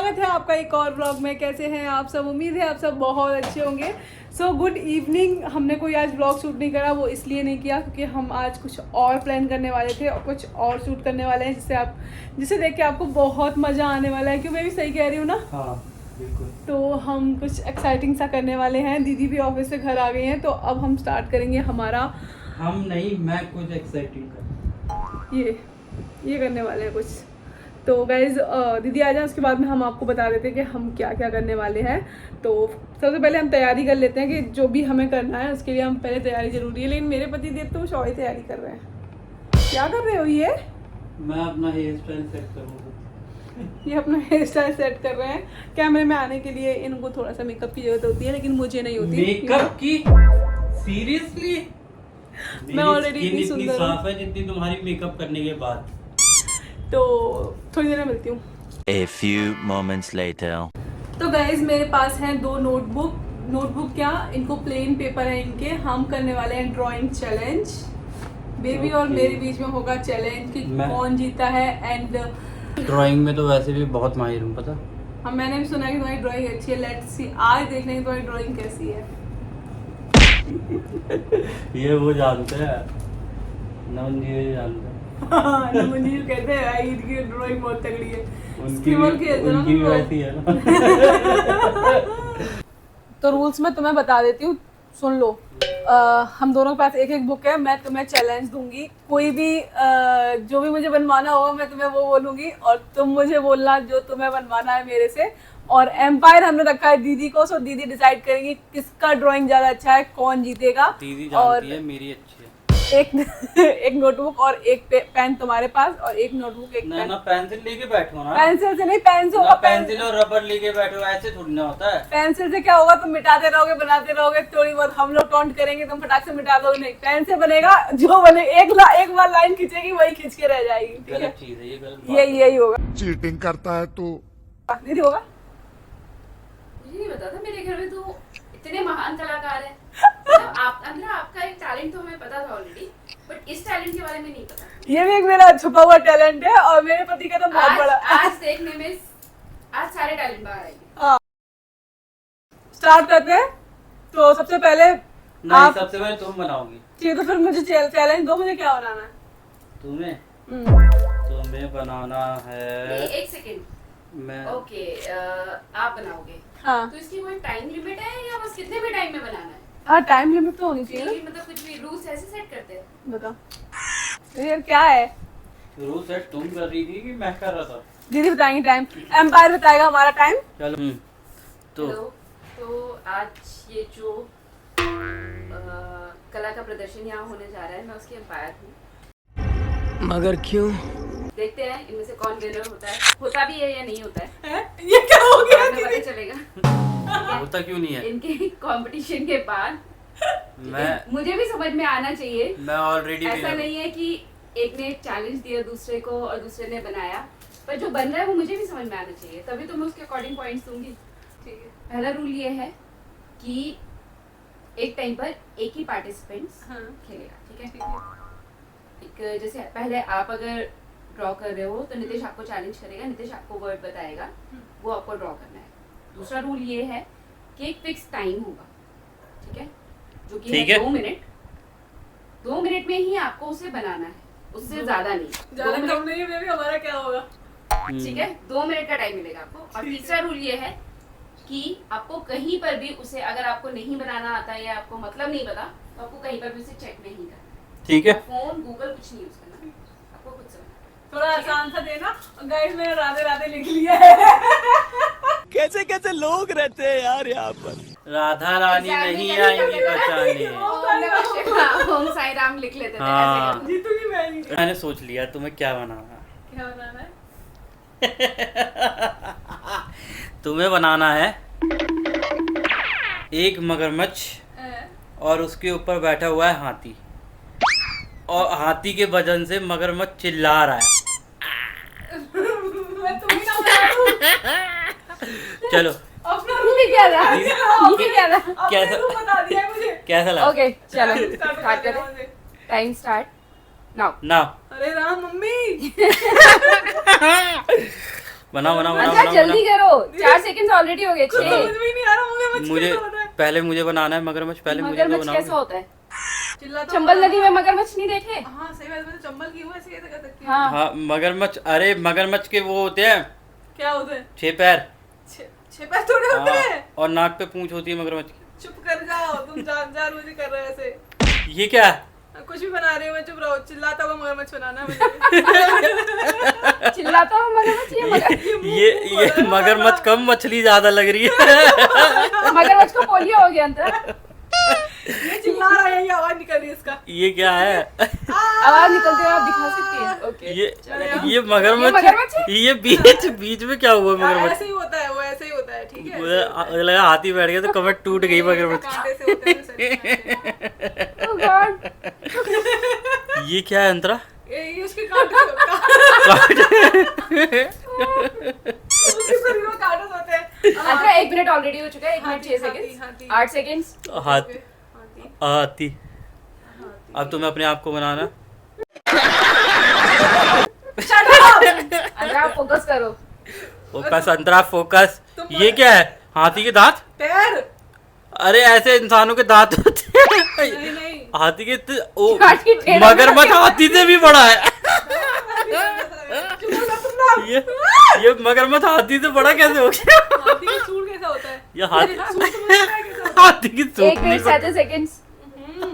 स्वागत है आपका एक और व्लॉग में। कैसे हैं आप सब? उम्मीद है आप सब बहुत अच्छे होंगे। So good evening. हमने कोई आज व्लॉग शूट नहीं करा, वो इसलिए नहीं किया क्योंकि हम आज कुछ और प्लान करने वाले थे और कुछ और शूट करने वाले हैं जिसे देख के आपको बहुत मज़ा आने वाला है। क्यों, मैं भी सही कह रही हूँ ना? हाँ बिल्कुल। तो हम कुछ एक्साइटिंग सा करने वाले हैं। दीदी भी ऑफिस से घर आ गई हैं, तो अब हम स्टार्ट करेंगे हमारा। हम नहीं, मैं कुछ एक्साइटिंग कर ये करने वाले हैं कुछ। तो गाइज दीदी आ जाए, उसके बाद में हम आपको बता देते हैं कि हम क्या क्या करने वाले हैं। तो सबसे पहले हम तैयारी कर लेते हैं कि जो भी हमें करना है उसके लिए हम पहले तैयारी जरूरी है। लेकिन मेरे पति देव तो कुछ और ही तैयारी कर रहे हैं। क्या कर रहे हो ये? मैं अपना हेयर स्टाइल सेट करूँगा। ये अपना हेयर स्टाइल सेट कर रहे हैं। कैमरे में आने के लिए इनको थोड़ा सा मेकअप की जरूरत होती है, लेकिन मुझे नहीं होती। मेकअप की? सीरियसली? मैं ऑलरेडी इतनी सुंदर साफ है जितनी तुम्हारी मेकअप करने के बाद। तो थोड़ी देर में मिलती हूँ। A few moments later. तो गाइज मेरे पास हैं दो नोटबुक क्या, इनको प्लेन पेपर है इनके। हम करने वाले हैं ड्राइंग चैलेंज। बेबी और मेरे बीच में होगा चैलेंज कि कौन जीता है। एंड ड्राइंग में तो वैसे भी बहुत माहिर हूँ, पता। हाँ, मैंने भी सुना है कि तुम्हारी ड्राइंग अच्छी है। लेट्स सी, आज देख लेंगे तुम्हारी ड्राइंग कैसी है। ये वो जानते हैं, नमन जी जानते हैं। मुझे कहते हैं भाई इनकी ड्राइंग बहुत तगड़ी है। उनकी भी वैसी है ना। तो रूल्स मैं तुम्हें बता देती हूँ, सुन लो। हम दोनों के पास एक एक बुक है। मैं तुम्हें चैलेंज दूंगी, कोई भी जो भी मुझे बनवाना होगा मैं तुम्हें वो बोलूंगी और तुम मुझे बोलना जो तुम्हें बनवाना है मेरे से। और एम्पायर हमने रखा है दीदी को, सो दीदी डिसाइड करेंगी किसका ड्राइंग ज्यादा अच्छा है, कौन जीतेगा। दीदी और जानती है मेरी अच्छी है। एक नोटबुक और एक पेन तुम्हारे पास, और एक नोटबुक एक पेन। ना पेंसिल लेके बैठो ना। पेंसिल से नहीं, पेन से होगा। पेंसिल और रबर लेके बैठो, ऐसे थोड़ी ना होता है। पेंसिल से क्या होगा, तुम मिटाते रहोगे बनाते रहोगे, थोड़ी बहुत हम लोग टॉन्ट करेंगे, तुम फटाक से मिटा दोगे। नहीं, पेन से बनेगा। जो बने एक बार लाइन खींचेगी वही खींच के रह जाएगी। ठीक है, गलत चीज है ये, गलत यही होगा। चीटिंग करता है तो दीदी होगा। मुझे नहीं पता था मेरे घर में तो इतने महान कलाकार हैं। मतलब आप अंदर आपका एक टैलेंट तो हमें पता था ऑलरेडी, बट इस टैलेंट के बारे में नहीं पता। ये भी एक मेरा छुपा हुआ टैलेंट है और मेरे पति का तो बहुत बड़ा। आज देखने में आज सारे टैलेंट बाहर आएंगे। हाँ, स्टार्ट करते हैं। तो सबसे पहले नहीं, सबसे पहले तुम बनाओगी। ठीक, तो फिर मुझे चैलेंज दो, मुझे क्या बनाना है? तुम्हें बनाना है। एक सेकेंड। मैं ओके, आप बनाओगे। हाँ तो इसकी कोई टाइम लिमिट है या बस कितने भी टाइम में बनाना है? हाँ, टाइम लिमिट तो होनी चाहिए ना। नहीं, मतलब कुछ भी रूल्स ऐसे सेट करते हैं? बताओ तो यार क्या है। रूल सेट तुम कर रही थी कि मैं कर रहा था? दीदी बताएंगे टाइम, एम्पायर बताएगा हमारा टाइम। चलो तो आज ये जो कला का प्रदर्शन यहाँ होने जा रहा है, मैं उसकी एम्पायर हूँ। मगर क्यों? देखते हैं इनमें से कौन विनर होता भी है या नहीं होता है। ये क्या हो गया? बाद में पता चलेगा। होता क्यों नहीं है? इनके कंपटीशन के बाद मुझे भी समझ में आना चाहिए। मैं ऑलरेडी ऐसा नहीं है कि एक ने चैलेंज दिया दूसरे को और दूसरे ने बनाया, पर जो बन रहा है वो मुझे भी समझ में आना चाहिए, तभी तो मैं उसके अकॉर्डिंग पॉइंट्स दूंगी। ठीक है, पहला रूल ये है कि एक टाइम पर एक ही पार्टिसिपेंट्स खेलेगा। ठीक है, एक जैसे पहले आप अगर ड्रॉ कर रहे हो तो नितेश आपको चैलेंज करेगा, नितेश आपको वर्ड बताएगा, वो आपको ड्रॉ करना है। दूसरा रूल ये है कि एक फिक्स टाइम होगा। ठीक है, जो कि है 2 मिनट। 2 मिनट में ही आपको उसे बनाना है, उससे ज्यादा नहीं। ज्यादा कम नहीं है, हमारा क्या होगा? ठीक है, 2 मिनट का टाइम मिलेगा आपको। और तीसरा रूल ये है कि आपको कहीं पर भी उसे, अगर आपको नहीं बनाना आता है या आपको मतलब नहीं पता, तो आपको कहीं पर भी उसे चेक नहीं करना। ठीक है। फोन गूगल कुछ नहीं यूज करना, आपको खुद से बनाना। थोड़ा आसान सा देना। गाइस मैंने राधे राधे लिख लिया है। कैसे कैसे लोग रहते हैं यार यहाँ पर। राधा रानी नहीं आएंगी बचाने। ओम साई राम लिख लेते थे। हाँ। ऐसे करना। जीतूंगी मैं नहीं। मैंने सोच लिया तुम्हें क्या बनाना है। क्या बनाना है? तुम्हें बनाना है एक मगरमच्छ और उसके ऊपर बैठा हुआ है हाथी, और हाथी के वजन से मगरमच्छ चिल्ला रहा है। मैं तुम्ही ना बना दूं। चलो अपना रूल ही क्या रहा? ये क्या रहा? कैसा बता दिया मुझे। कैसा लगा? ओके चलो Start स्टार्ट कर करें। Time start now. ना अरे राम मम्मी। बना बना बना अच्छा बना जल्दी करो, 4 सेकंड्स ऑलरेडी हो गए। कुछ 6। समझ में ही नहीं आ रहा मगरमच्छ मुझे कैसा होता है? पहले मुझे बनाना है मगरमच्छ, पहले मुझे तो मगरमच्छ कैसा बनाओ। होता है? चिल्लाता चंबल हुआ- नदी में मगरमच्छ नहीं देखे? हाँ सही बात, मैं तो चंबल की हूँ, ऐसे कैसे कर सकती हूँ? हाँ हाँ मगरमच्छ, अरे मगरमच्छ के वो होते हैं क्या होता है? 6 पैर। छह पैर थोड़े होते हाँ, हैं। और नाक पे पूंछ होती है मगरमच्छ की। चुप कर जाओ, तुम जान मुझे कर रहे हो ऐसे। ये क्या है? कुछ भी बना रही हूँ मैं, चुप रहो। चिल्लाता हुआ मगरमच्छ बनाना है मुझे। चिल्लाता हूँ मगरमच्छ, ये मगर ये मगरमच्छ कम, मछली ज्यादा लग रही है। मगरमच्छ को पोलियो हो गया अंदर। ये चिल्ला रहा है, ये आवाज निकल रही है इसका। ये क्या है? आवाज निकलते हुए आप दिखा सकती हैं। ओके ये मगरमच्छ, मगरमच्छ है? ये बीच में क्या हुआ मगरमच्छ? ऐसे ही होता है, वो ऐसे ही होता है, ठीक है? मुझे लगा हाथी बैठ गया तो कमर टूट गई मगरमच्छ। कांटे से होते हैं सर। ओह गॉड, ये क्या है अंतरा? ये उसके कांटे उसके शरीर में कांटे से होते हैं। अंतरा 1 मिनट ऑलरेडी हो चुका है। 1 मिनट 6 हाथी, सेकंड, हाथी। 8 सेकंड्स। हाथी हाथी। अब तुम्हें अपने आप को बनाना। अंतरा फोकस करो। फोकस अंतरा फोकस। ये क्या है? हाथी के दांत? पैर। अरे ऐसे इंसानों के दांत होते हैं। नहीं नहीं, हाथी के ओ हाथी टेढ़ा मगरमच्छ बना के- हाथी से भी बड़ा है। चुप हो जा तुम लोग। ये मगरमच्छ हाथी से बड़ा कैसे हो गया? हाथी का सूंड कैसा होता है? ये हाथी सूंड तो मुझे पता है कैसा होता हाथी की 1 सूंड नहीं मिनट 7 सेकंड्स, है।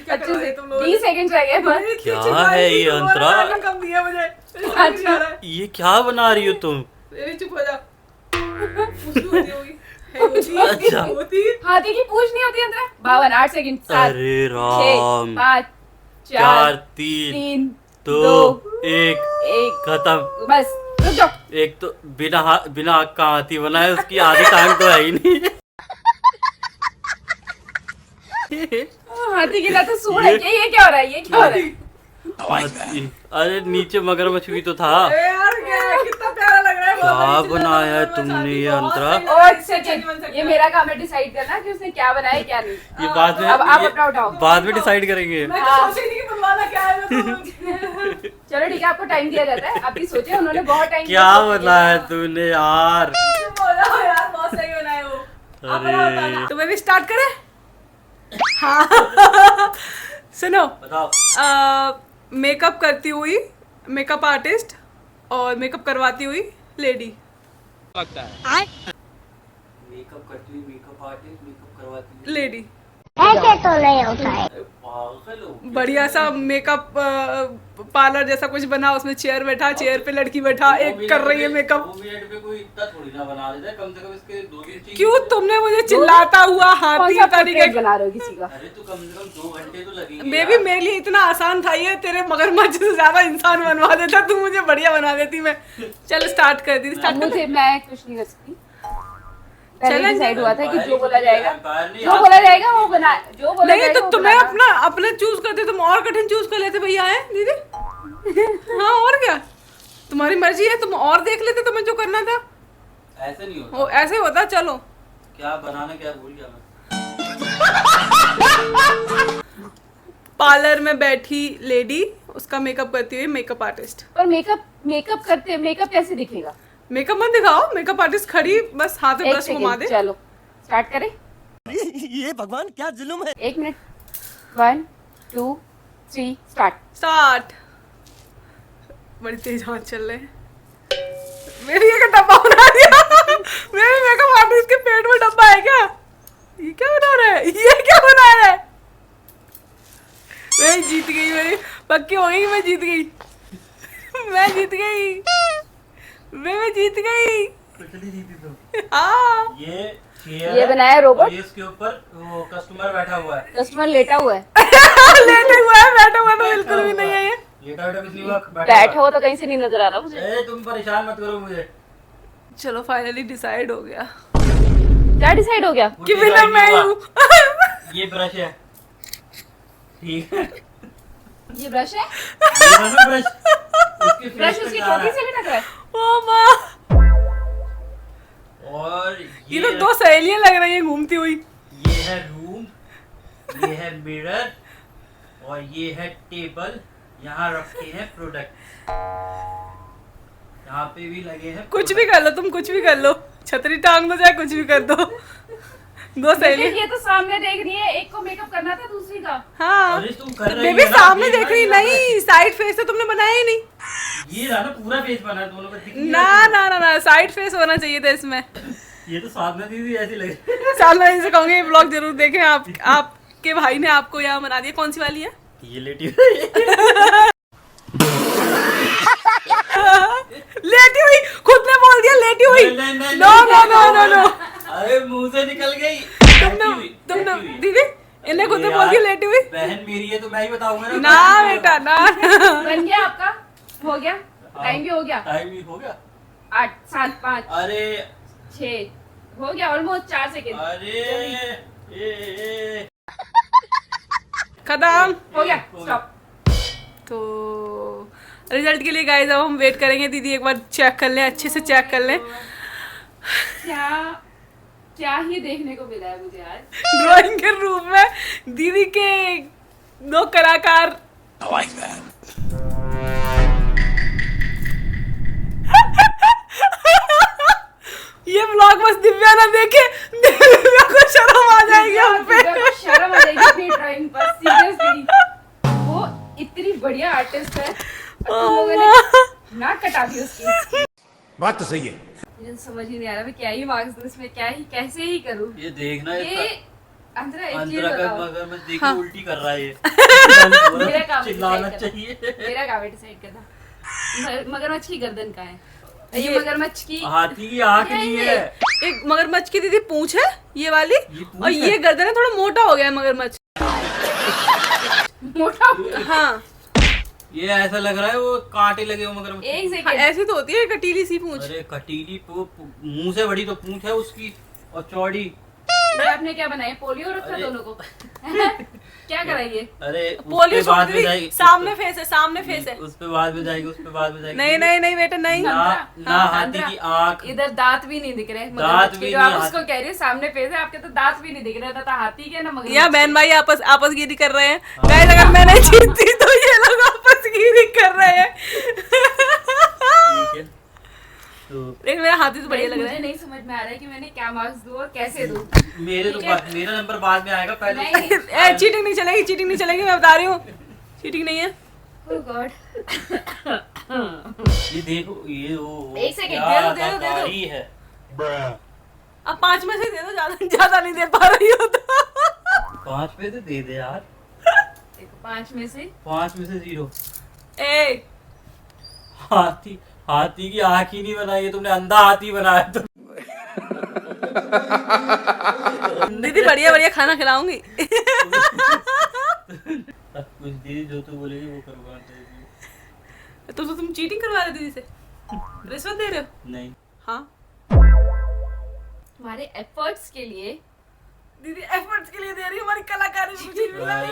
क्या कर रहे तुम लोग? 20 सेकंड्स रह गए बस। अरे क्या चिल्ला रही है थी, ये तुम्हारा अंतरा? गाना कम दिया मुझे। अच्छा। ये क्या बना रही हो तुम? अरे चुप हो जा। पूछ भी होती होगी। है होती अच्छा। होती। हाथी की पूंछ नहीं होती अंतरा। 52, 8 सेकंड, 7, अरे 6, राम। 5, 4 4, 3 3, 2 2, 1 1। खत्म। बस रुक जाओ। एक तो बिना आग का हाथी बना है, उसकी आधी टांग तो है ही नहीं। हाथी की तो सूंड है क्या? ये क्या हो रहा है? ये क्या हो रहा है? हाथी। अरे नीचे मगरमच्छ भी तो था। अरे यार क्या है? कितना प्यारा लग रहा है। क्या बहुत अच्छी बनाया है चिल्लाता हुआ तुमने मचाती, ये बहुत अंतरा? सही लग रहा और है, एक इससे अच्छा नहीं बन सेकंड, सकता। ये मेरा काम है डिसाइड करना कि उसने क्या बनाया क्या नहीं। ये बाद में अब आप अपना उठाओ। बाद में डिसाइड करेंगे। मैं तो सोच ही नहीं कि बनवाना क्या है। मैं तो चलो ठीक है, आपको टाइम दिया जाता है। आप भी सोचे, उन्होंने बहुत टाइम क्या बनाया तूने यार? चुप हो जाओ यार, बहुत सही बनाए वो। आप अरे। बताओ। तो मैं भी स्टार्ट करें? हाँ। सुनो, बताओ। मेकअप करती हुई मेकअप आर्टिस्ट और मेकअप करवाती हुई लेडी। लगता है मेकअप करती हुई मेकअप आर्टिस्ट, मेकअप करवाती हुई लेडी ऐसे तो नहीं होता है। पागल हो क्या? बढ़िया सा मेकअप पार्लर जैसा कुछ बना, उसमें चेयर बैठा, चेयर पे लड़की बैठा, एक कर रही है मेकअप। 2 मिनट में कोई इतना थोड़ी ना बना देता है, कम से कम इसके 2 दिन क्यों तुमने मुझे चिल्लाता हुआ हाथी कौन के सा तरीके? portrait बना रहे हो किसी का? अरे तो कम से कम 2 घंटे तो लगेंगे बेबी यार। मेरे लिए इतना आसान था ये, तेरे मगरमच्छ से ज्यादा इंसान बनवा देता, तू मुझे बढ़िया बना देती। मैं चल स्टार्ट कर दी, स्टार्ट कर। मुझे, मैं कुछ नहीं कर सकती। पहले Challenge डिसाइड हुआ था कि जो बोला Empire जाएगा, नहीं, जो बोला जाएगा वो बना, जो बोला नहीं जाएगा तो वो तुम्हें बनाना। अपना अपने चूज करते, तुम और कठिन चूज कर लेते भैया है दीदी। हाँ और क्या, तुम्हारी मर्जी है, तुम और देख लेते तुम्हें जो करना था। ऐसे नहीं होता। वो ऐसे होता। चलो क्या बनाना, क्या भूल गया मैं। पार्लर में बैठी लेडी, उसका मेकअप करती हुई मेकअप आर्टिस्ट। पर मेकअप करते, मेकअप कैसे दिखेगा? मेकअप मत दिखाओ, मेकअप आर्टिस्ट खड़ी बस हाथ में एक ब्रश घुमा दे। सेकंड, चलो स्टार्ट करें। ये भगवान क्या जुल्म है। 1 मिनट, 1 2 3 स्टार्ट। स्टार्ट। बड़ी तेज हाथ चल रहे हैं। मेरी ये क्या डब्बा बना दिया? मेरे मेकअप आर्टिस्ट के पेट में डब्बा है क्या? ये क्या बना रहा है? ये क्या बना रहा है? मैं जीत गई, मेरी पक्की हो गई कि मैं जीत गई। मैं जीत गई, मैं जीत गई। कुछ नहीं जीती तुम। हाँ ये चेयर ये बनाया और रोबोट, ये इसके ऊपर वो कस्टमर बैठा हुआ है। कस्टमर लेटा हुआ है। लेटे हुआ है, बैठा हुआ तो बिल्कुल भी नहीं है ये। लेटा बैठा किसी वक्त बैठा हो तो कहीं से नहीं नजर आ रहा मुझे। ए तुम परेशान मत करो मुझे। चलो फाइनली डिसाइड हो गया क्या डिसाइड हो गया? कि कुछ विनर decide मैं नहीं हूँ। हुआ। ये ब्रश है, ठीक है। ये ब्रश है, ये वाला ब्रश उसके ब्रश फेस पे उसकी जा रहा टोपी है। से भी लग रहा है। ओ माँ, और ये तो दो सहेलियां लग रही हैं घूमती हुई। ये है रूम, ये है मिरर और ये है टेबल। यहाँ रखे हैं प्रोडक्ट। यहाँ पे भी लगे हैं। कुछ भी कर लो तुम, कुछ भी कर लो, छतरी टांग दो चाहे कुछ भी कर दो। दो सहेली। लेकिन ये तो सामने देख रही है, एक को मेकअप करना था दूसरी का। हाँ अरे तुम कर रही बेबी है ना, सामने ये देख रही ना, नहीं, साइड फेस तो तुमने बनाया ही नहीं। ये रहा ना पूरा फेस बना है दोनों का, दिख नहीं ना रहा ना ना ना, साइड फेस होना चाहिए था इसमें। तुम्हें। ये तो साधना दीदी ऐसी लग रही है। सालना इनसे कहूंगी ये ब्लॉग जरूर देखें। आपके भाई ने आपको यहाँ बना दिया। कौन सी वाली है? ये लेटी हुई लेटी हुई, खुद ने बोल दिया लेटी हुई। नहीं, नहीं, no no no no no, अरे मुंह से निकल गई। तुमने दीदी इन्हें खुद ने बोल दिया लेटी हुई। बहन मेरी है तो मैं ही बताऊंगा ना। ना बेटा ना। बन गया आपका? हो गया? टाइम भी हो गया? टाइम भी हो गया। 8 7 5 अरे 6 हो गया, ऑलमोस्ट 4 सेकंड। अरे ए खत्म हो गया, स्टॉप। तो रिजल्ट के लिए गाइस अब हम वेट करेंगे। दीदी एक बार चेक कर लें, अच्छे से चेक कर लें। क्या क्या ही देखने को मिला है मुझे आज। ड्राइंग के रूम में दीदी के दो कलाकार। ये व्लॉग बस दिव्या ना देखे, दिव्या को शर्म आ जाएगी हम पे। दिव्या को शर्म आ जाएगी अपनी ड्राइंग पर, सीरियसली। वो इतनी बढ़िया आर्टिस्ट है और तुम लोगों ने नाक कटा दी उसकी। बात तो सही है। मुझे तो समझ ही नहीं आ रहा मैं क्या ही मार्क्स दूं इसमें, क्या ही कैसे ही करूं। ये देखना ये अंतरा एक चीज अंतरा का बताओ, मगर मैं देखो उल्टी कर रहा है ये। मेरा काम है चिल्लाना decide करना। चाहिए। मेरा काम है डिसाइड करना। मगरमच्छ की गर्दन कहाँ है? ये मगरमच्छ की हाथी की आंख नहीं है। एक मगरमच्छ की दीदी पूंछ है ये वाली, पूंछ और है। ये गर्दन है, थोड़ा मोटा हो गया है मगरमच्छ। मोटा हुआ। हाँ ये ऐसा लग रहा है वो कांटे लगे हो मगर एक हाँ, सेकंड, ऐसी तो होती है कटीली सी पूंछ। अरे कटीली मुंह से बड़ी तो पूंछ है उसकी और चौड़ी। ये आपने क्या बनाया? पोलियो रखा अरे। दोनों को? क्या कराइए? अरे पोलियो उसके बाद में दीदी, जाएगी। सामने फेस है, सामने फेस है। उस पे बाद में जाएगी, उस पे बाद में जाएगी। नहीं नहीं नहीं बेटा नहीं। ना ना हाँ, हाथी अंतरा। की आंख। इधर दांत भी नहीं दिख रहे दांत मगरमच्छ भी के, जो नहीं, आप हाथ- उसको कह रही है सामने फेस है, आपके तो दांत भी नहीं दिख रहे था हाथी के ना मगरमच्छ या के। बहन भाई आपस गिरी कर रहे हैं। गाइस अगर मैं नहीं जीतती तो ये लोग आपस गिरी कर रहे हैं। ठीक है तो लेकिन मेरा हाथी तो बढ़िया लग रहा मुझे है। नहीं समझ में आ रहा है कि मैंने क्या मार्क्स दूं और कैसे दूं। मेरे तो ठीक है। मेरा नंबर बाद में आएगा पहले। नहीं। चीटिंग नहीं चलेगी, चीटिंग नहीं चलेगी, मैं बता रही हूँ चीटिंग नहीं है। Oh God। ये देखो ये एक सेकंड, क्या दे दो, दे दो, दे दो। अदाकारी है। अब 5 में से दे दो, ज्यादा नहीं दे पा रही हो तो। 5 पे तो दे दे यार। देखो 5 में से 5 में से 0। ए हाथी की आंख ही नहीं बनाई है तुमने, अंधा हाथी बनाया तो। दीदी बढ़िया बढ़िया खाना खिलाऊंगी। कुछ दीदी जो तू बोलेगी वो करवा देगी। तो तुम चीटिंग करवा रहे हो दीदी से, रिश्वत दे रहे हो? नहीं हाँ तुम्हारे एफर्ट्स के लिए दीदी एफर्ट्स के लिए दे रही हूँ, हमारी कलाकारी में कुछ नहीं मिला।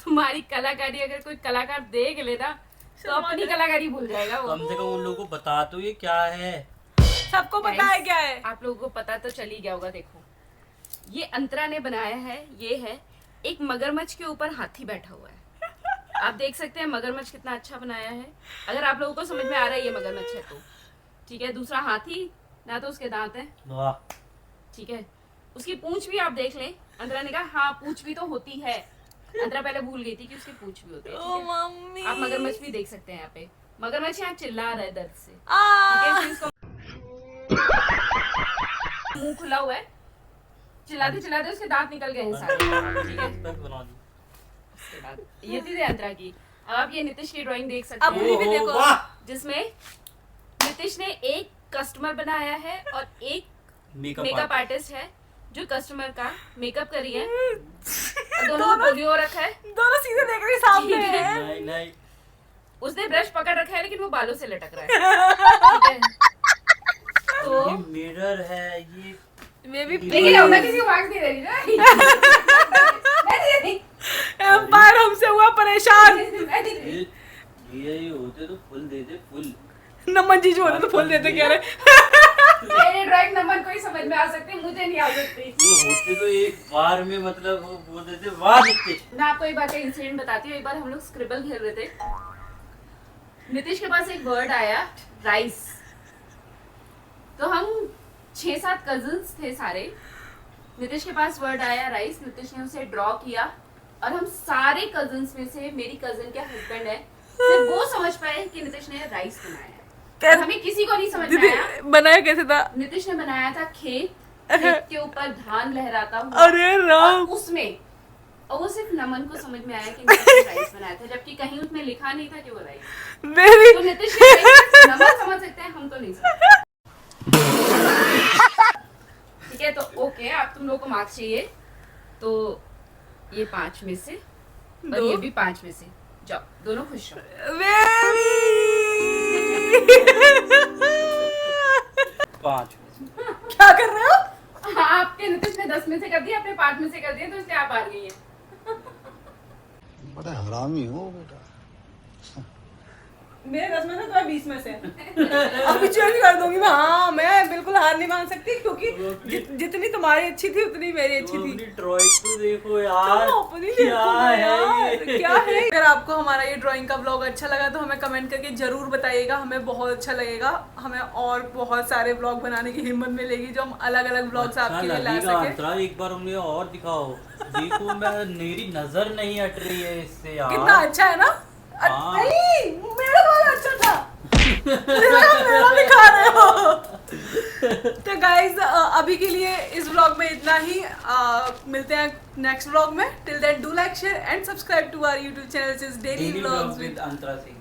तुम्हारी कलाकारी अगर कोई कलाकार देख लेता तो अपनी कलाकारी भूल जाएगा वो। कम से कम उन लोगों को बता तो ये क्या है। सबको पता है क्या है। आप लोगों को पता तो चल ही गया होगा। देखो ये अंतरा ने बनाया है, ये है एक मगरमच्छ के ऊपर हाथी बैठा हुआ है। आप देख सकते हैं मगरमच्छ कितना अच्छा बनाया है। अगर आप लोगों को समझ में आ रहा है ये मगरमच्छ है तो ठीक है। दूसरा हाथी, ना तो उसके दांत हैं, वाह ठीक है। उसकी पूंछ भी आप देख लें। अंतरा ने कहा हाँ पूंछ भी तो होती है। अंतरा पहले भूल गई थी कि उसकी पूंछ भी होती है, ओ ठीक है? मम्मी आप मगरमच्छ भी देख सकते हैं यहाँ पे। मगरमच्छ यहाँ चिल्ला रहा है दर्द से, ठीक आ है। फिर इसको मुंह खुला हुआ है, चिल्लाते चिल्लाते उसके दांत निकल गए हैं सारे, ठीक है। तक बना दी। उसके बाद ये थी अंतरा की। अब आप ये नीतीश की ड्राइंग देख सकते अब हैं, पूरी भी ओहो, देखो। वाह जिसमें नीतीश ने एक कस्टमर बनाया है और एक मेकअप मेकअप आर्टिस्ट है जो कस्टमर का मेकअप करी है। और दोनों को पोलियो रखा है, दोनों सीधे देख रही सामने ठीक है। है। नहीं नहीं उसने ब्रश पकड़ रखा है लेकिन वो बालों से लटक रहा है, ठीक है। तो ये मिरर है ये। मैं भी लेकिन अब मैं किसी को मार्क्स नहीं दे रही ना। मैं दे रही, एम्पायर हमसे हुआ परेशान। मैं दे रही। ये होते तो फुल देते फुल। नमन जी जो होते तो फुल देते कह रहे। मेरी ड्राइंग नंबर कोई समझ में आ सकती, मुझे नहीं आ सकती। वो होते तो एक बार में मतलब वो बोल देते वाह दिखते। मैं आपको एक बार का इंसिडेंट बताती हूँ। एक बार हम लोग स्क्रिबल खेल रहे थे, नितिश के पास एक वर्ड आया राइस। तो हम 6-7 कजिन्स थे सारे। नितिश के पास वर्ड आया राइस, नितिश ने उसे ड्रॉ किया और हम सारे कजिन्स में से मेरी कजिन के हस्बैंड है सिर्फ वो समझ पाए कि नितिश ने राइस बनाया है। और हमें किसी को नहीं समझ में आया बनाया कैसे था। नितिश ने बनाया था खेत के ऊपर धान लहराता हुआ। अरे राम। और उसमें और वो सिर्फ नमन को समझ में आया कि नितिश ने राइस बनाया था, जबकि कहीं उसमें लिखा नहीं था कि वो राइस। मेरी तो नितिश ने नमन समझ सकते हैं, हम तो नहीं समझ। ठीक है, तो ओके, आप तुम लोगों को मार्क्स चाहिए तो ये 5 में से और ये भी 5 में से। जाओ, दोनों खुश रहो। पाँच क्या कर रहे हो। आपके नितिश ने 10 में से कर दिया, आपने 5 में से कर दिया, तो इसलिए आप हार गई हैं। बड़ा हरामी हो बेटा। मेरे 10 में से तुम्हें 20 में से अभी चेंज कर दूंगी मैं। हाँ, मैं बिल्कुल हार नहीं मान सकती क्योंकि जितनी तुम्हारी अच्छी थी उतनी मेरी अच्छी थी। ड्राइंग तो देखो यार, तुम अपनी क्या देखो ना है यार, ये? क्या है। अगर आपको हमारा ये ड्राइंग का व्लॉग अच्छा लगा तो हमें कमेंट करके जरूर बताइएगा, हमें बहुत अच्छा लगेगा। हमें और बहुत सारे व्लॉग बनाने की हिम्मत मिलेगी जो हम अलग अलग व्लॉग्स आपके लिए ला सके। अंतरा एक बार उन्हें और दिखाओ। देखो मेरी नजर नहीं हट रही है इससे यार। कितना अच्छा है ना। हाँ। नहीं, मेरा वाला अच्छा था। मुझे लगा मेरा दिखा रहे हो। तो गाइज अभी के लिए इस व्लॉग में इतना ही। मिलते हैं नेक्स्ट व्लॉग में। Till then do like share and subscribe to our YouTube channel daily vlogs with Antara Singh.